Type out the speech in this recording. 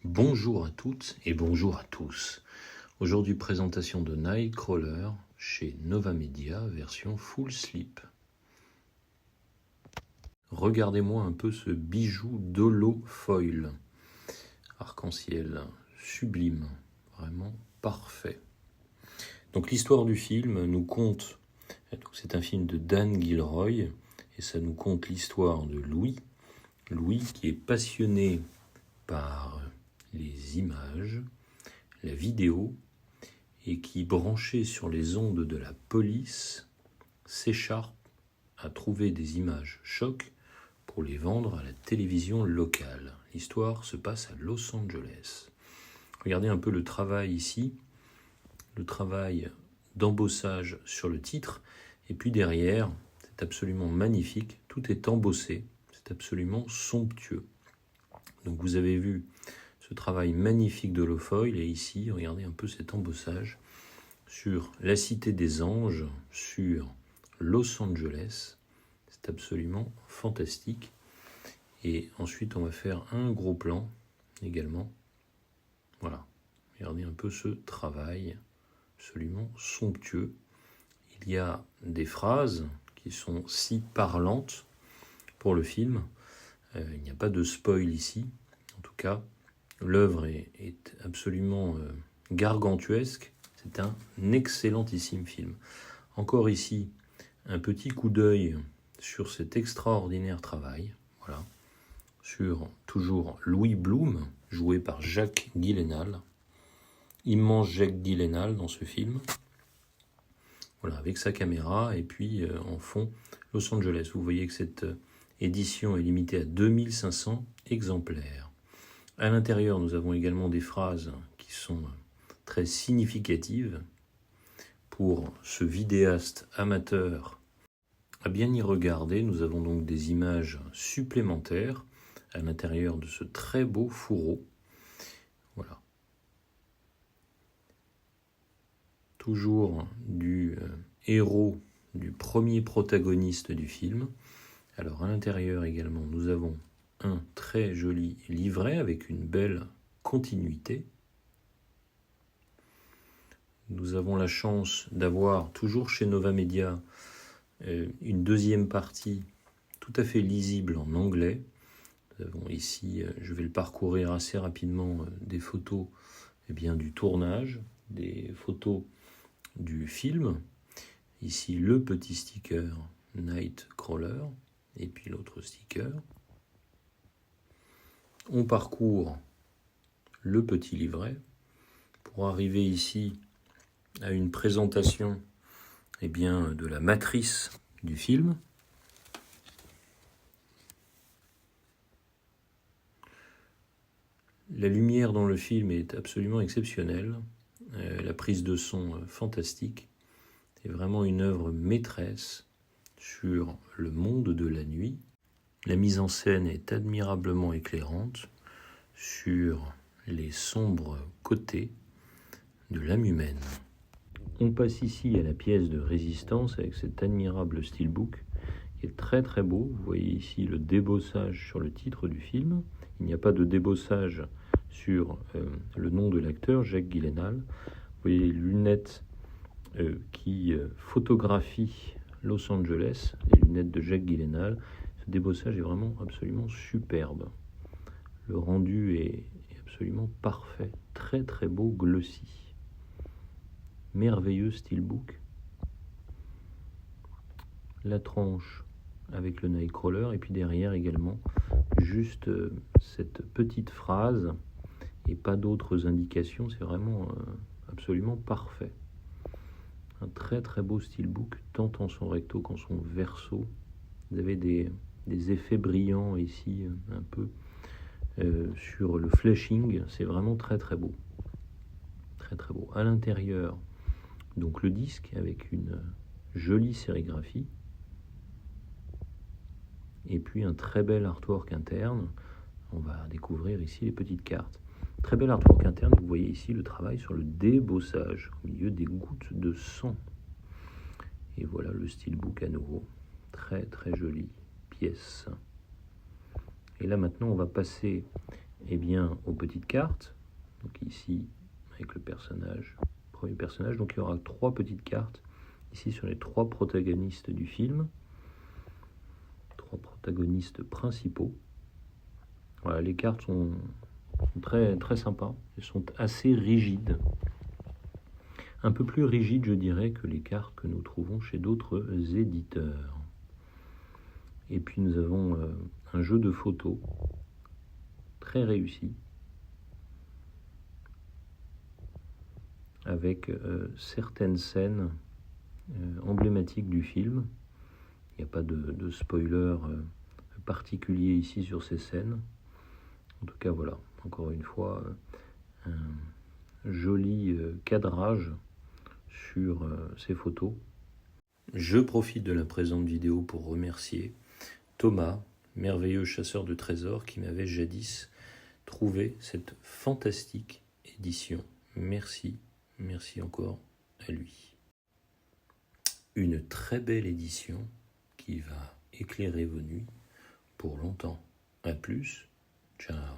Bonjour à toutes et bonjour à tous. Aujourd'hui, présentation de Nightcrawler chez Nova Media, version full slip. Regardez-moi un peu ce bijou d'holofoil. Arc-en-ciel, sublime, vraiment parfait. Donc l'histoire du film nous conte, c'est un film de Dan Gilroy, et ça nous conte l'histoire de Louis. Louis qui est passionné par les images, la vidéo, et qui, branché sur les ondes de la police, s'écharpe à trouver des images chocs pour les vendre à la télévision locale. L'histoire se passe à Los Angeles. Regardez un peu le travail ici, le travail d'embossage sur le titre, et puis derrière, c'est absolument magnifique, tout est embossé, c'est absolument somptueux. Donc vous avez vu ce travail magnifique de l'holofoil, et ici, regardez un peu cet embossage sur la Cité des Anges, sur Los Angeles. C'est absolument fantastique. Et ensuite, on va faire un gros plan également. Voilà, regardez un peu ce travail absolument somptueux. Il y a des phrases qui sont si parlantes pour le film. Il n'y a pas de spoil ici. En tout cas, l'œuvre est absolument gargantuesque. C'est un excellentissime film. Encore ici, un petit coup d'œil sur cet extraordinaire travail. Voilà. Sur toujours Louis Bloom, joué par Jake Gyllenhaal. Immense Jake Gyllenhaal dans ce film. Voilà, avec sa caméra, et puis en fond, Los Angeles. Vous voyez que cette édition est limitée à 2500 exemplaires. À l'intérieur, nous avons également des phrases qui sont très significatives pour ce vidéaste amateur à bien y regarder. Nous avons donc des images supplémentaires à l'intérieur de ce très beau fourreau. Voilà. Toujours du héros, du premier protagoniste du film. Alors à l'intérieur également, nous avons un très joli livret avec une belle continuité. Nous avons la chance d'avoir, toujours chez Nova Media, une deuxième partie tout à fait lisible en anglais. Nous avons ici, je vais le parcourir assez rapidement, des photos du tournage, des photos du film. Ici, le petit sticker Nightcrawler, et puis l'autre sticker. On parcourt le petit livret pour arriver ici à une présentation de la matrice du film. La lumière dans le film est absolument exceptionnelle, la prise de son fantastique. C'est vraiment une œuvre maîtresse sur le monde de la nuit. La mise en scène est admirablement éclairante sur les sombres côtés de l'âme humaine. On passe ici à la pièce de résistance avec cet admirable steelbook qui est très très beau. Vous voyez ici le débossage sur le titre du film. Il n'y a pas de débossage sur le nom de l'acteur, Jake Gyllenhaal. Vous voyez les lunettes qui photographient Los Angeles, les lunettes de Jake Gyllenhaal. Ce débossage est vraiment absolument superbe. Le rendu est absolument parfait. Très très beau glossy. Merveilleux steelbook. La tranche avec le Nightcrawler, et puis derrière également juste cette petite phrase et pas d'autres indications. C'est vraiment absolument parfait. Un très très beau steelbook, tant en son recto qu'en son verso. Vous avez des effets brillants ici un peu sur le flashing. C'est vraiment très très beau. Très très beau. À l'intérieur, donc le disque avec une jolie sérigraphie. Et puis un très bel artwork interne. On va découvrir ici les petites cartes. Très bel artwork interne. Vous voyez ici le travail sur le débossage au milieu des gouttes de sang. Et voilà le steelbook à nouveau. Très très jolie pièce. Et là maintenant on va passer eh bien, aux petites cartes. Donc ici, avec le premier personnage. Donc il y aura 3 petites cartes ici sur les 3 protagonistes du film. 3 protagonistes principaux. Voilà, les cartes sont très, très sympas. Elles sont assez rigides. Un peu plus rigides, je dirais, que les cartes que nous trouvons chez d'autres éditeurs. Et puis nous avons un jeu de photos très réussi, avec certaines scènes emblématiques du film. Il n'y a pas de spoiler particulier ici sur ces scènes. En tout cas, voilà, encore une fois, un joli cadrage sur ces photos. Je profite de la présente vidéo pour remercier Thomas, merveilleux chasseur de trésors, qui m'avait jadis trouvé cette fantastique édition. Merci, merci encore à lui. Une très belle édition qui va éclairer vos nuits pour longtemps. À plus, ciao.